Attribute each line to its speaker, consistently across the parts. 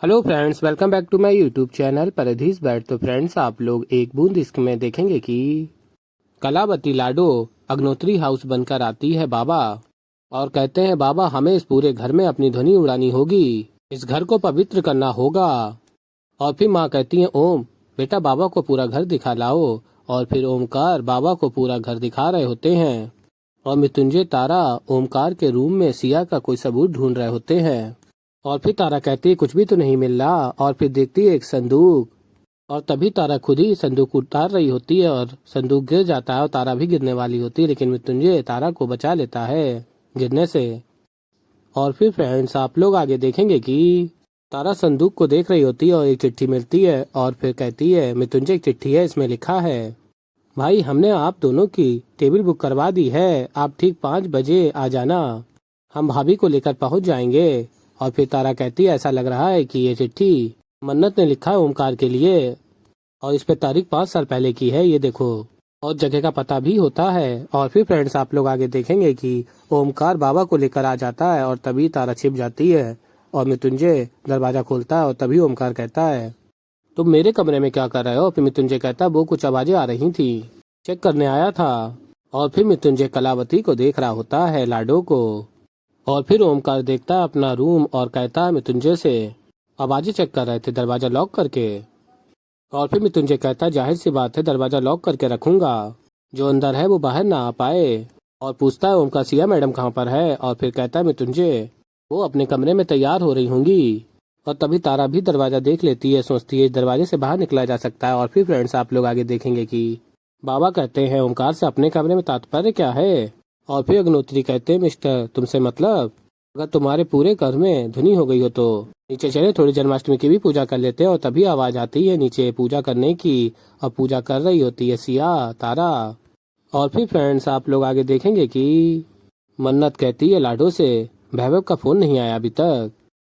Speaker 1: Hello friends, welcome back to my YouTube channel परधीस बैठ। तो फ्रेंड्स, आप लोग एक बूंद इश्क में देखेंगे कि कलावती लाडो अग्नोत्री हाउस बनकर आती है बाबा और कहते हैं, बाबा हमें इस पूरे घर में अपनी ध्वनि उड़ानी होगी, इस घर को पवित्र करना होगा। और फिर माँ कहती है, ओम बेटा बाबा को पूरा घर दिखा लाओ। और फिर ओमकार बाबा को पूरा घर दिखा रहे होते हैं और मृत्युंजय तारा ओमकार के रूम में सिया का कोई सबूत ढूंढ रहे होते हैं। और फिर तारा कहती है, कुछ भी तो नहीं मिल रहा। और फिर देखती है एक संदूक और तभी तारा खुद ही संदूक उतार रही होती है और संदूक गिर जाता है और तारा भी गिरने वाली होती है, लेकिन मृत्युंजय तारा को बचा लेता है गिरने से। और फिर फ्रेंड्स, आप लोग आगे देखेंगे कि तारा संदूक को देख रही होती है और एक चिट्ठी मिलती है और फिर कहती है, मृत्युंजय एक चिट्ठी है, इसमें लिखा है, भाई हमने आप दोनों की टेबल बुक करवा दी है, आप ठीक 5 बजे आ जाना, हम भाभी को लेकर पहुंच जाएंगे। और फिर तारा कहती है, ऐसा लग रहा है कि ये चिट्ठी मन्नत ने लिखा है ओमकार के लिए और इस पे तारीख 5 साल पहले की है, ये देखो। और जगह का पता भी होता है। और फिर फ्रेंड्स, आप लोग आगे देखेंगे कि ओमकार बाबा को लेकर आ जाता है और तभी तारा छिप जाती है और मृत्युंजय दरवाजा खोलता है और तभी ओमकार कहता है, तुम मेरे कमरे में क्या कर रहे हो? फिर मृत्युंजय कहता है, वो कुछ आवाजें आ रही थी, चेक करने आया था। और फिर मृत्युंजय कलावती को देख रहा होता है, लाडो को। और फिर ओमकार देखता है अपना रूम और कहता है मृत्युंजय से, आवाजें चेक कर रहे थे दरवाजा लॉक करके। और फिर मृत्युंजय कहता है, जाहिर सी बात है दरवाजा लॉक करके रखूंगा, जो अंदर है वो बाहर ना आ पाए। और पूछता है ओमकार, सिया मैडम कहाँ पर है? और फिर कहता है मृत्युंजय, वो अपने कमरे में तैयार हो रही होंगी। और तभी तारा भी दरवाजा देख लेती है, सोचती है इस दरवाजे से बाहर निकला जा सकता है। और फिर फ्रेंड्स, आप लोग आगे देखेंगे कि बाबा कहते हैं, ओमकार से अपने कमरे में तात्पर्य क्या है? और फिर अग्नोत्री कहते हैं, मिस्टर तुमसे मतलब, अगर तुम्हारे पूरे घर में धुनी हो गई हो तो नीचे चले, थोड़ी जन्माष्टमी की भी पूजा कर लेते हैं। और तभी आवाज आती है नीचे पूजा करने की और पूजा कर रही होती है सिया तारा। और फिर फ्रेंड्स, आप लोग आगे देखेंगे कि मन्नत कहती है लाडो से, वैभव का फोन नहीं आया अभी तक,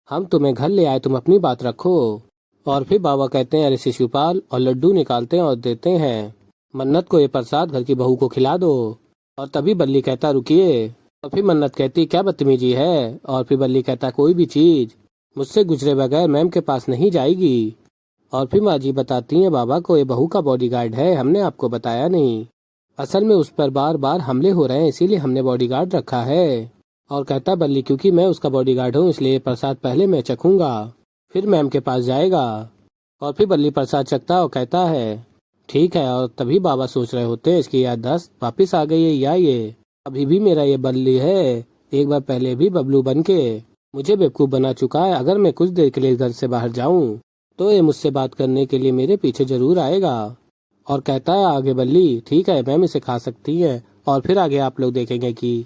Speaker 1: हम तुम्हें घर ले आए, तुम अपनी बात रखो। और फिर बाबा कहते हैं, अरे शिशुपाल, और लड्डू निकालते हैं और देते हैं, मन्नत को ये प्रसाद घर की बहू को खिला दो। और तभी बल्ली कहता, रुकिए। और फिर मन्नत कहती, क्या बदतमीजी है? और फिर बल्ली कहता, कोई भी चीज मुझसे गुजरे बगैर मैम के पास नहीं जाएगी। और फिर माँ जी बताती हैं बाबा को, ये बहू का बॉडीगार्ड है, हमने आपको बताया नहीं, असल में उस पर बार बार हमले हो रहे हैं, इसीलिए हमने बॉडीगार्ड रखा है। और कहता बल्ली, क्योंकि मैं उसका बॉडीगार्ड हूँ इसलिए प्रसाद पहले मैं चखूंगा, फिर मैम के पास जाएगा। और फिर बल्ली प्रसाद चखता और कहता है, ठीक है। और तभी बाबा सोच रहे होते हैं, इसकी याददाश्त वापिस आ गई है या ये अभी भी मेरा ये बल्ली है, एक बार पहले भी बबलू बन के मुझे बेवकूफ बना चुका है। अगर मैं कुछ देर के लिए घर से बाहर जाऊं तो ये मुझसे बात करने के लिए मेरे पीछे जरूर आएगा। और कहता है आगे बल्ली, ठीक है मैम इसे खा सकती है। और फिर आगे आप लोग देखेंगे कि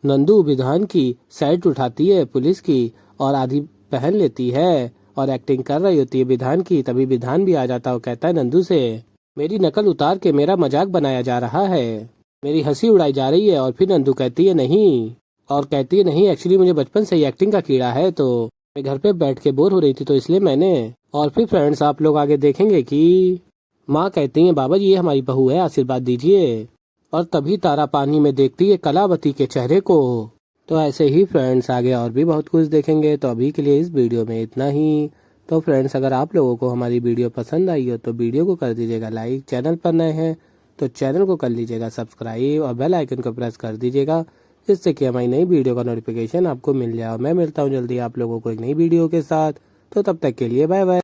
Speaker 1: नंदू विधान की साइड उठाती है पुलिस की और आधी पहन लेती है और एक्टिंग कर रही होती है विधान की। तभी विधान भी आ जाता है और कहता है नंदू से, मेरी नकल उतार के मेरा मजाक बनाया जा रहा है, मेरी हंसी उड़ाई जा रही है। और फिर नंदू कहती है नहीं, और कहती है नहीं, एक्चुअली मुझे बचपन से ही एक्टिंग का कीड़ा है, तो मैं घर पे बैठ के बोर हो रही थी तो इसलिए मैंने। और फिर फ्रेंड्स, आप लोग आगे देखेंगे कि माँ कहती है, बाबा जी ये हमारी बहू है, आशीर्वाद दीजिए। और तभी तारा पानी में देखती है कलावती के चेहरे को। तो ऐसे ही फ्रेंड्स, आगे और भी बहुत कुछ देखेंगे। तो अभी के लिए इस वीडियो में इतना ही। तो फ्रेंड्स, अगर आप लोगों को हमारी वीडियो पसंद आई हो तो वीडियो को कर दीजिएगा लाइक, चैनल पर नए हैं तो चैनल को कर लीजिएगा सब्सक्राइब और बेल आइकन को प्रेस कर दीजिएगा, जिससे कि हमारी नई वीडियो का नोटिफिकेशन आपको मिल जाए। मैं मिलता हूँ जल्दी आप लोगों को एक नई वीडियो के साथ। तो तब तक के लिए बाय बाय।